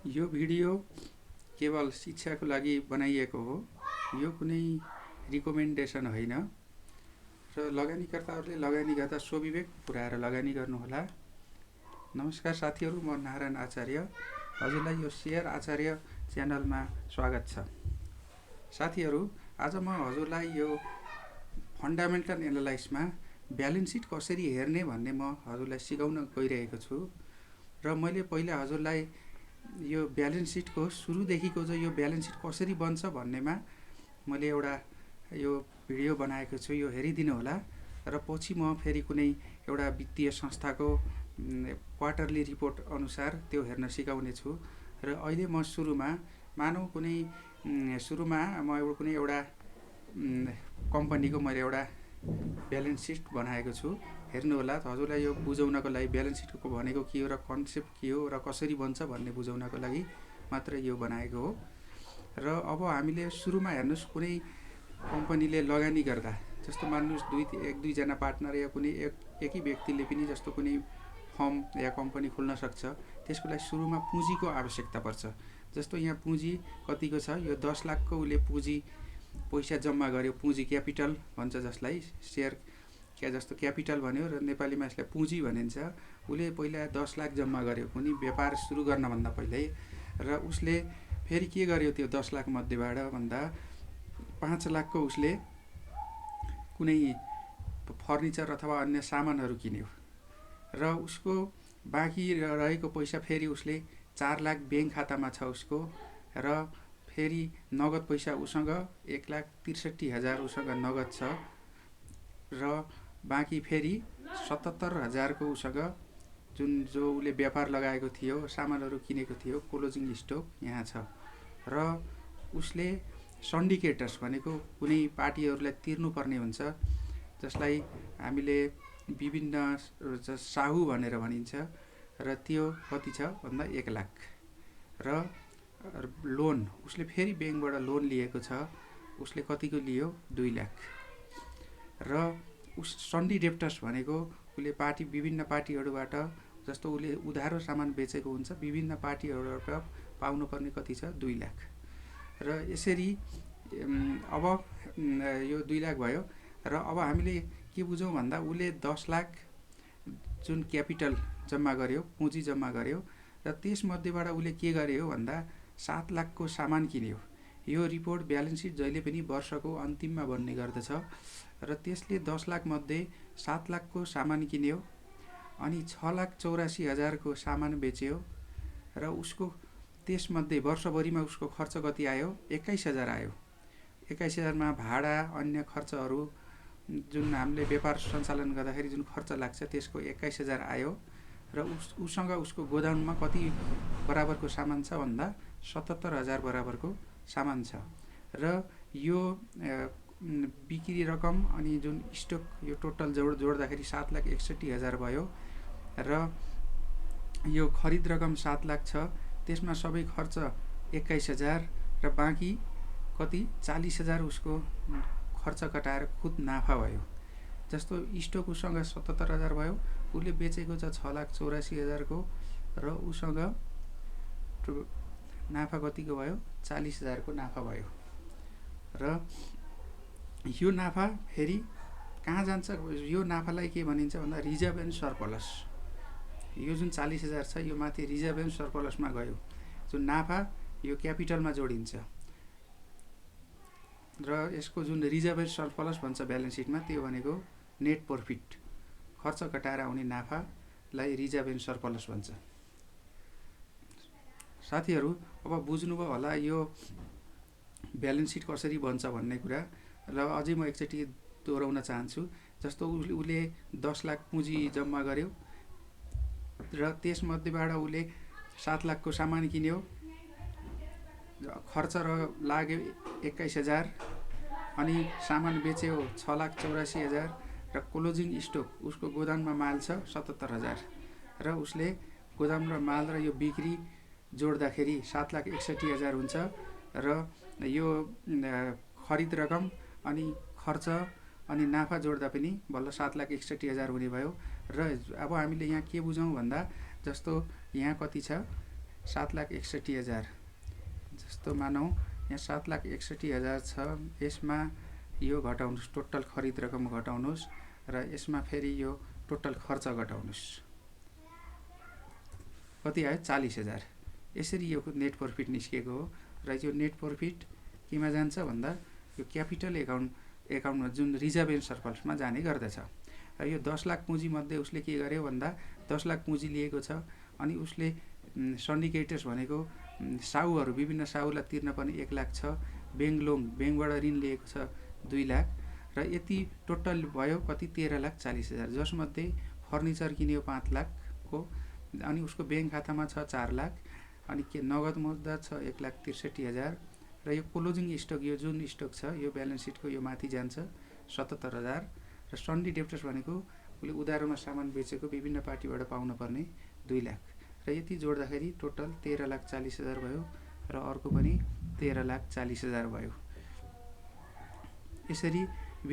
यो भिडियो केवल शिक्षाको लागि बनाइएको हो। यो कुनै रिकमेन्डेसन होइन र लगानीकर्ताहरूले लगानी गर्दा स्वविवेक पुर्याएर लगानी गर्नुहोला। नमस्कार साथीहरू, म नारायण आचार्य। हजुरलाई यो शेयर आचार्य च्यानलमा स्वागत छ। साथीहरू, आज म हजुरलाई यो फन्डामेन्टल एनालाइसिसमा ब्यालेन्स सिट कसरी हेर्ने भन्ने म हजुरलाई सिकाउन गइरहेको छु। र मैले पहिला हजुरलाई यो ब्यालेन्स सिटको सुरुदेखिको चाहिँ यो ब्यालेन्स सिट कसरी बन्छ भन्नेमा मैले एउटा यो भिडियो बनाएको छु, यो हेरिदिनु होला। र पछि म फेरि कुनै एउटा वित्तीय संस्थाको क्वार्टरली रिपोर्ट अनुसार त्यो हेर्न सिकाउने छु। र अहिले म सुरुमा मानौँ कुनै सुरुमा म कुनै एउटा कम्पनीको मैले एउटा ब्यालेन्स सिट बनाएको छु। हेर्नु होला। हजुरलाई यो बुझाउनको लागि ब्यालेन्स सिटको भनेको के हो र कन्सेप्ट के हो र कसरी बन्छ भन्ने बुझाउनको लागि मात्र यो बनाएको हो। र अब हामीले सुरुमा हेर्नुहोस्, कुनै कम्पनीले लगानी गर्दा, जस्तो मान्नुहोस् एक दुईजना पार्टनर या कुनै एकै व्यक्तिले पनि जस्तो कुनै फर्म या कम्पनी खोल्न सक्छ। त्यसको लागि सुरुमा पुँजीको आवश्यकता पर्छ। जस्तो यहाँ पुँजी कतिको छ, यो 10 लाखको उसले पैसा जम्मा गर्यो, पुँजी क्यापिटल भन्छ जसलाई, सेयर क्या जस्तो क्यापिटल भन्यो र नेपालीमा यसलाई पुँजी भनिन्छ। उसले पहिला 10 लाख जम्मा गर्यो कुनै व्यापार सुरु गर्नभन्दा पहिल्यै। र उसले फेरि के गर्यो त्यो 10 लाख मध्येबाट भन्दा 5 लाखको उसले कुनै फर्निचर अथवा अन्य सामानहरू किन्यो। र उसको बाँकी रहेको पैसा फेरि उसले 4 लाख ब्याङ्क खातामा छ उसको। र फेरि नगद पैसा उसँग 1,63,000 उसँग नगद छ। र बाँकी फेरि 77,000को उसँग जो उसले व्यापार लगाएको थियो, सामानहरू किनेको थियो, क्लोजिङ स्टक यहाँ छ। र उसले सन्डिकेटर्स भनेको कुनै पार्टीहरूलाई तिर्नुपर्ने हुन्छ, जसलाई हामीले विभिन्न साहु भनेर भनिन्छ। र त्यो कति छ भन्दा 1 लाख। र लोन उसले फेरि ब्याङ्कबाट लोन लिएको छ, उसले कतिको लियो 2 लाख। र उस सन्डी डेप्टर्स भनेको उसले विभिन्न पार्टीहरूबाट, जस्तो उसले उधारो सामान बेचेको हुन्छ, विभिन्न पार्टीहरूबाट पाउनुपर्ने कति छ 2 लाख। र यसरी अब यो 2 लाख भयो। र अब हामीले के बुझौँ भन्दा उसले 10 लाख जुन क्यापिटल जम्मा गर्यो, पुँजी जम्मा गर्यो, र त्यसमध्येबाट उसले के गर्यो भन्दा 7 लाखको सामान किन्यो। यो रिपोर्ट ब्यालेन्स सिट जहिले पनि वर्षको अन्तिममा बन्ने गर्दछ। र त्यसले 10 लाख मध्ये 7 लाखको सामान किन्यो, अनि 6,84,000को सामान बेच्यो। र उसको त्यसमध्ये वर्षभरिमा उसको खर्च कति आयो 21,000 आयो। 21,000मा भाडा, अन्य खर्चहरू जुन हामीले व्यापार सञ्चालन गर्दाखेरि जुन खर्च लाग्छ त्यसको 21,000 आयो। र उसँग उसको गोदाममा कति बराबरको सामान छ भन्दा 77,000 बराबरको सामान छ। र यो बिक्री रकम अनि जुन स्टक यो टोटल जोड्दाखेरि 7,61,000 भयो। र यो खरिद रकम 7 लाख छ, त्यसमा सबै खर्च 21,000 र बाँकी कति 40,000 उसको खर्च कटाएर खुद नाफा भयो। जस्तो स्टक उसँग 77,000 भयो, उसले बेचेको छ 6,84,000को, र उसँग नाफा कतिको भयो 40,000को नाफा भयो। र यो नाफा फेरि कहाँ जान्छ? यो नाफालाई के भनिन्छ भन्दा रिजर्भ एन्ड सरप्लस। यो जुन 40,000 छ यो माथि रिजर्भ एन्ड सरप्लसमा गयो। जुन नाफा यो क्यापिटलमा जोडिन्छ। र यसको जुन रिजर्भ एन्ड सरप्लस भन्छ ब्यालेन्स सिटमा, त्यो भनेको नेट प्रफिट, खर्च कटाएर आउने नाफालाई रिजर्भ एन्ड सरप्लस भन्छ। साथीहरू, अब बुझ्नुभयो होला यो ब्यालेन्स सिट कसरी बन्छ भन्ने कुरा। र अझै म एकचोटि दोहोऱ्याउन चाहन्छु। जस्तो उसले 10 लाख पुँजी जम्मा गर्यो, र त्यसमध्येबाट उसले 7 लाखको सामान किन्यो, खर्च लाग्यो 21,000, अनि सामान बेच्यो 6,84,000, र क्लोजिङ स्टक उसको गोदाममा माल छ 77,000। र उसले गोदाम र माल र यो बिक्री जोड्दाखेरि 7,61,000 हुन्छ। र यो खरिद रकम अनि खर्च अनि नाफा जोड्दा पनि बल्ल 7,61,000 हुने भयो। र अब हामीले यहाँ के बुझौँ भन्दा, जस्तो यहाँ कति छ 7,61,000 जस्तो मानौँ यहाँ 7,61,000 छ। यसमा यो घटाउनुहोस्, टोटल खरिद रकम घटाउनुहोस् र यसमा फेरि यो टोटल खर्च घटाउनुहोस्, कति आयो 40,000। यसरी यो नेट प्रफिट निस्केको हो र यो नेट प्रफिट केमा जान्छ भन्दा यो क्यापिटल एकाउन्टमा जुन रिजर्भ एन्ड सरप्लसमा जाने गर्दछ। र यो 10 लाख पुँजी मध्ये उसले के गर्यो भन्दा 10 लाख पुँजी लिएको छ अनि उसले सन्डिकेटर्स भनेको साहुहरू विभिन्न साहुलाई तिर्न पनि 1 लाख छ, ब्याङ्कबाट ऋण लिएको छ 2 लाख र यति टोटल भयो कति 13,40,000 जसमध्ये फर्निचर किन्यो 5 लाखको अनि उसको ब्याङ्क खातामा छ 4 लाख अनि के नगद मुद्दा छ 1,63,000 र यो क्लोजिङ स्टक यो जुन स्टक छ यो ब्यालेन्स सिटको यो माथि जान्छ 77,000 र सन्डी डेप्टर्स भनेको उसले उधारोमा सामान बेचेको विभिन्न पार्टीबाट पाउन पर्ने 2 लाख र यति जोड्दाखेरि टोटल 13,40,000 भयो र अर्को पनि 13,40,000 भयो। यसरी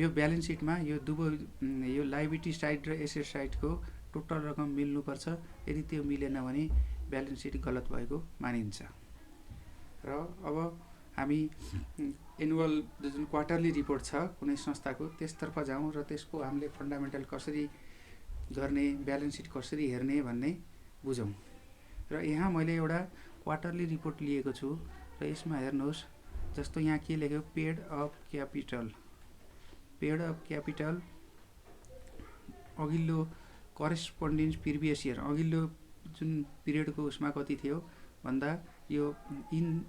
यो ब्यालेन्स सिटमा यो यो लायबिलिटी साइड र एसेट साइडको टोटल रकम मिल्नुपर्छ। यदि त्यो मिलेन भने ब्यालेन्स सिट गलत भएको मानिन्छ। र अब हामी एनुअल जुन क्वार्टरली रिपोर्ट छ कुनै संस्थाको त्यसतर्फ जाउँ र त्यसको हामीले फन्डामेन्टल कसरी गर्ने, ब्यालेन्स सिट कसरी हेर्ने भन्ने बुझौँ। र यहाँ मैले एउटा क्वार्टरली रिपोर्ट लिएको छु र यसमा हेर्नुहोस् जस्तो यहाँ के लेख्यो पेड अफ क्यापिटल अघिल्लो करेस्पोन्डेन्स प्रिभियस इयर अघिल्लो जुन पिरियडको उसमा कति थियो भन्दा यो इन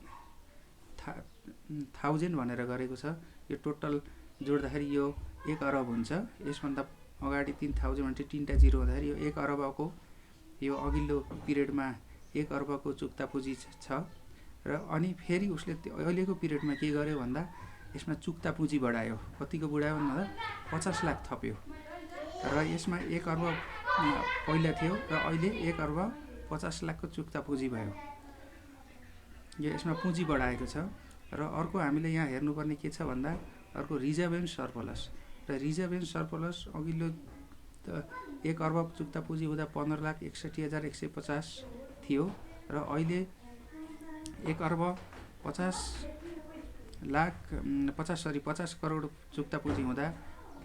1000 भनेर गरेको छ। यो टोटल जोड्दाखेरि यो 1 अरब हुन्छ। यसभन्दा अगाडि 3,000 भने 3टा जिरो हुँदाखेरि यो 1 अरबको यो अघिल्लो पिरियडमा 1 अरबको चुक्ता पुँजी छ र अनि फेरि उसले अहिलेको पिरियडमा के गर्यो भन्दा यसमा चुक्ता पुँजी बढायो। कतिको बढायो भन्दा 50 लाख थप्यो र यसमा 1 अर्ब पहिला थियो र अहिले 1 अर्ब 50 लाखको चुक्ता पुँजी भयो। यो यसमा पुँजी बढाएको छ र अर्को हामीले यहाँ हेर्नुपर्ने के छ भन्दा अर्को रिजर्भ एन्ड सरप्लस र रिजर्भ एन्ड सरप्लस अघिल्लो 1 अर्ब चुक्ता पुँजी हुँदा 15,61,150 थियो र अहिले 1 अर्ब 50 करोड चुक्ता पुँजी हुँदा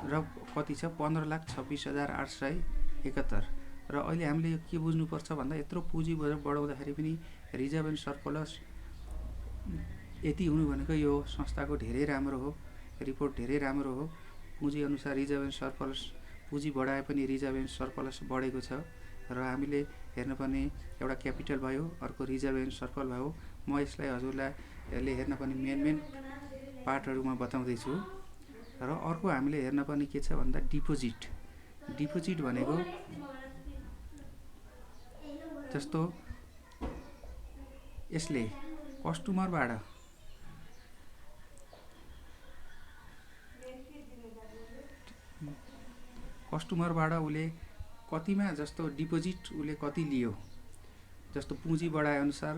र कति छ 15,26,871 र अहिले हामीले यो के बुझ्नुपर्छ भन्दा यत्रो पुँजी बढाउँदाखेरि पनि रिजर्भ एन्ड सरप्लस यति हुनु भनेको यो संस्थाको धेरै राम्रो हो, रिपोर्ट धेरै राम्रो हो। पुँजी अनुसार रिजर्भ एन्ड सरप्लस पुँजी बढाए पनि रिजर्भ एन्ड सरप्लस बढेको छ र हामीले हेर्नुपर्ने एउटा क्यापिटल भयो, अर्को रिजर्भ एन्ड सरप्लस भयो। म यसलाई हजुरलाई हेर्नुपर्ने मेन पार्टहरुमा बताउँदैछु र अर्को हामीले हेर्नुपर्ने के छ भन्दा डिपोजिट भनेको जस्तो यसले कस्टमरबाट उसले कतिमा जस्तो डिपोजिट उसले कति लियो जस्तो पुँजी बढाए अनुसार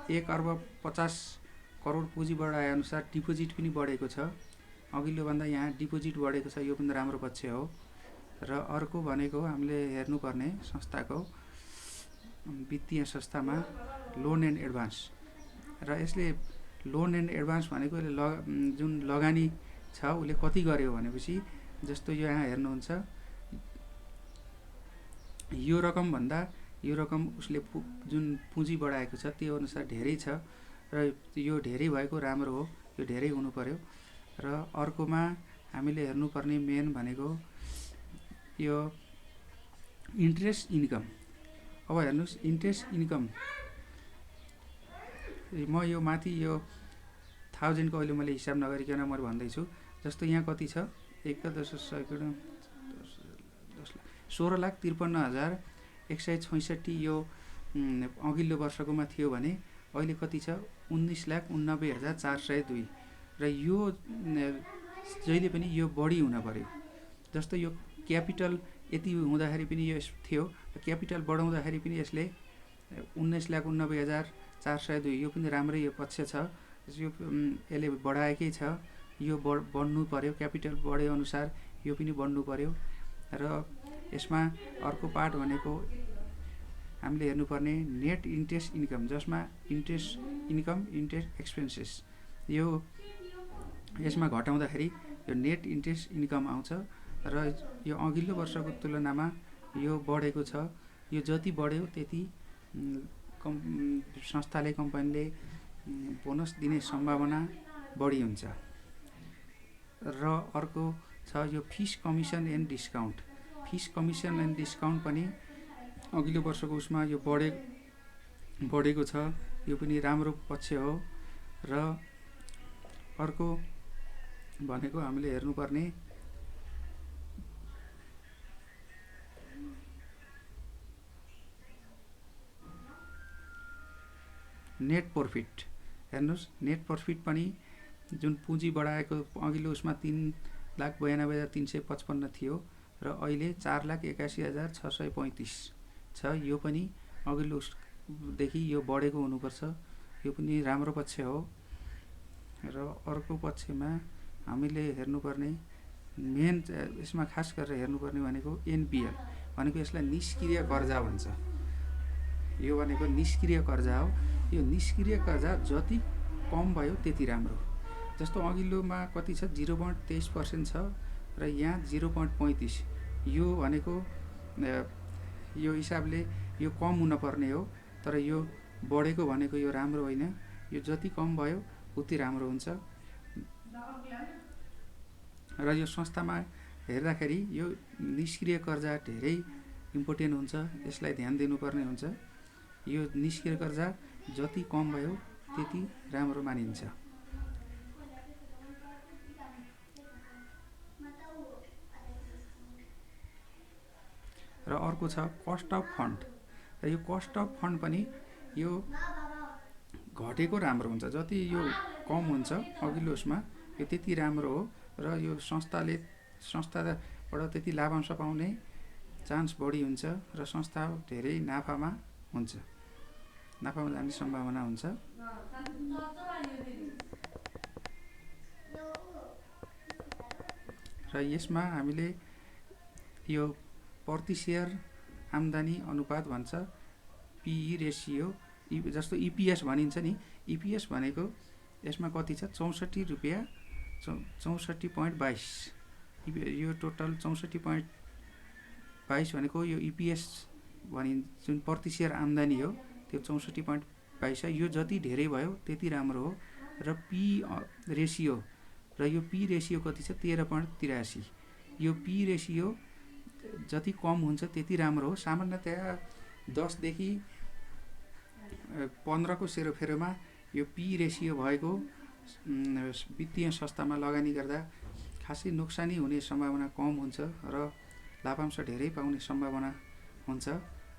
1 अर्ब 50 करोड पुँजी बढाए अनुसार डिपोजिट पनि बढेको छ। अघिल्लो भन्दा यहाँ डिपोजिट बढेको छ, यो पनि राम्रो पक्ष हो। र अर्को भनेको हामीले हेर्नुपर्ने संस्थाको वित्तीय संस्थामा लोन एन्ड एडभान्स र यसले लोन एन्ड एडभान्स भनेको जुन लगानी छ उसले कति गर्यो भनेपछि जस्तो यो यहाँ हेर्नुहुन्छ यो रकम भन्दा यो रकम उसले जुन पुँजी बढाएको छ त्यो अनुसार धेरै छ र यो धेरै भएको राम्रो हो, यो धेरै हुनु पर्यो। र अर्कोमा हामीले हेर्नुपर्ने मेन भनेको यो इन्ट्रेस्ट इन्कम। अब हेर्नुस् इन्ट्रेस्ट इन्कम म यो माथि यो 1000 को अहिले मैले हिसाब नगरिकन म भन्दैछु। जस्तो यहाँ कति छ 16,53,166 यो अघिल्लो वर्षकोमा थियो भने अहिले कति छ 19,89,402 र यो जहिले पनि यो बढी हुन पर्यो। जस्तो यो क्यापिटल यति हुँदाखेरि पनि यो थियो, क्यापिटल बढाउँदाखेरि पनि यसले 19,89,402 यो पनि राम्रै यो पक्ष छ। यो यसले बढाएकै छ, यो बढ्नु पर्यो, क्यापिटल बढे अनुसार यो पनि बढ्नु पर्यो। र यसमा अर्को पार्ट भनेको हामीले हेर्नुपर्ने नेट इन्ट्रेस्ट इन्कम, जसमा इन्ट्रेस्ट इन्कम, इन्ट्रेस्ट एक्सपेन्सेस, यसमा घटाउँदाखेरि यो नेट इन्ट्रेस्ट इन्कम आउँछ र यो अघिल्लो वर्षको तुलनामा यो बढेको छ। यो जति बढ्यो त्यति संस्थाले, कम्पनीले बोनस दिने सम्भावना बढी हुन्छ। र अर्को छ यो fees commission and discount. Fees commission and discount पनि अघिल्लो वर्षको उसमा यो बढेको छ। यो पनि राम्रो पक्ष हो। र अर्को भनेको हामीले हेर्नुपर्ने नेट प्रॉफिट। हेर्नुस्, नेट प्रॉफिट पनि जुन पुँजी बढाएको अघिल्लो उसमा 3,92,355 थियो र अहिले 4,81,635 छ। यो पनि अघिल्लो उसदेखि यो बढेको हुनुपर्छ। यो पनि राम्रो पक्ष हो। र अर्को पक्षमा हामीले हेर्नुपर्ने मेन यसमा खास गरेर हेर्नुपर्ने भनेको एनपिएल भनेको यसलाई निष्क्रिय कर्जा भन्छ। यो भनेको निष्क्रिय कर्जा हो। यो निष्क्रिय कर्जा जति कम भयो त्यति राम्रो। जस्तो अघिल्लोमा कति छ, 0.23% छ र यहाँ 0.35। यो भनेको यो हिसाबले यो कम हुनुपर्ने हो, तर यो बढेको भनेको यो राम्रो होइन। यो जति कम भयो उति राम्रो हुन्छ। र यो संस्थामा हेर्दाखेरि यो निष्क्रिय कर्जा धेरै इम्पोर्टेन्ट हुन्छ। यसलाई ध्यान दिनुपर्ने हुन्छ। यो निष्क्रिय कर्जा जति कम भयो त्यति राम्रो मानिन्छ। र अर्को छ कस्ट अफ फन्ड। र यो कस्ट अफ फन्ड पनि यो घटेको राम्रो हुन्छ। जति यो कम हुन्छ अघिल्लो उसमा यो त्यति राम्रो हो। र यो संस्थाबाट त्यति लाभांश पाउने चान्स बढी हुन्छ र संस्था धेरै नाफामा हुन्छ, नाफामा जाने सम्भावना हुन्छ। र यसमा हामीले यो प्रति शेयर आम्दानी अनुपात भन्छ, पीई रेसियो, जस्तो ईपीएस भनिन्छ नि। ईपीएस भनेको यसमा कति छ, 64.22। यो टोटल 64.22 भनेको यो ईपीएस जुन प्रति शेयर आम्दानी हो त्यो 64.22 छ। यो जति धेरै भयो त्यति राम्रो हो। र पी रेसियो, र यो पी रेसियो कति छ, 13.83। यो पी रेसियो जति कम हुन्छ त्यति राम्रो हो। सामान्यतया 10 देखि 15 को सेरोफेरोमा यो पी रेसियो भएको वित्तीय संस्थामा लगानी गर्दा खासै नोक्सानी हुने सम्भावना कम हुन्छ र लाभांश धेरै पाउने सम्भावना हुन्छ।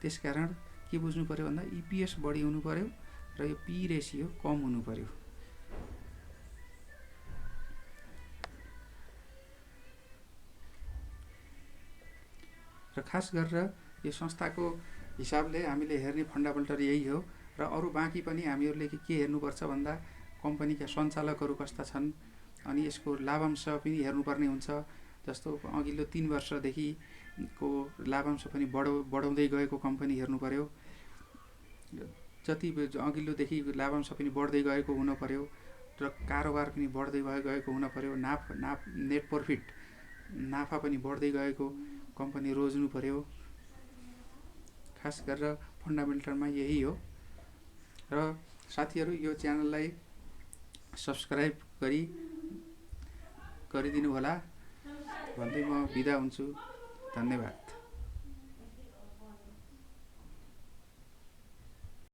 त्यसकारण के बुझ्नु पर्यो भन्दा ईपीएस बढी हुनु पर्यो र यो पी रेसियो कम हुनु पर्यो। र खास गरेर यो संस्थाको हिसाबले हामीले हेर्ने फन्डामेन्टल यही हो। र अरू बाँकी पनि हामीहरूले के हेर्नुपर्छ भन्दा कम्पनीका सञ्चालकहरू कस्ता छन्, अनि यसको लाभांश पनि हेर्नुपर्ने हुन्छ। जस्तो अघिल्लो 3 वर्षदेखिको लाभांश पनि बढाउँदै गएको कम्पनी हेर्नु पर्यो। जति अघिल्लोदेखि लाभांश पनि बढ्दै गएको हुन पर्यो र कारोबार पनि बढ्दै गएको हुन पर्यो। नेट प्रॉफिट, नाफा पनि बढ्दै गएको कम्पनी रोज्नु पर्यो। खास गरेर फन्डामेन्टलमा यही हो। र साथीहरू यो च्यानललाई सब्स्क्राइब गरिदिनु होला भन्दै म बिदा हुन्छु। धन्यवाद।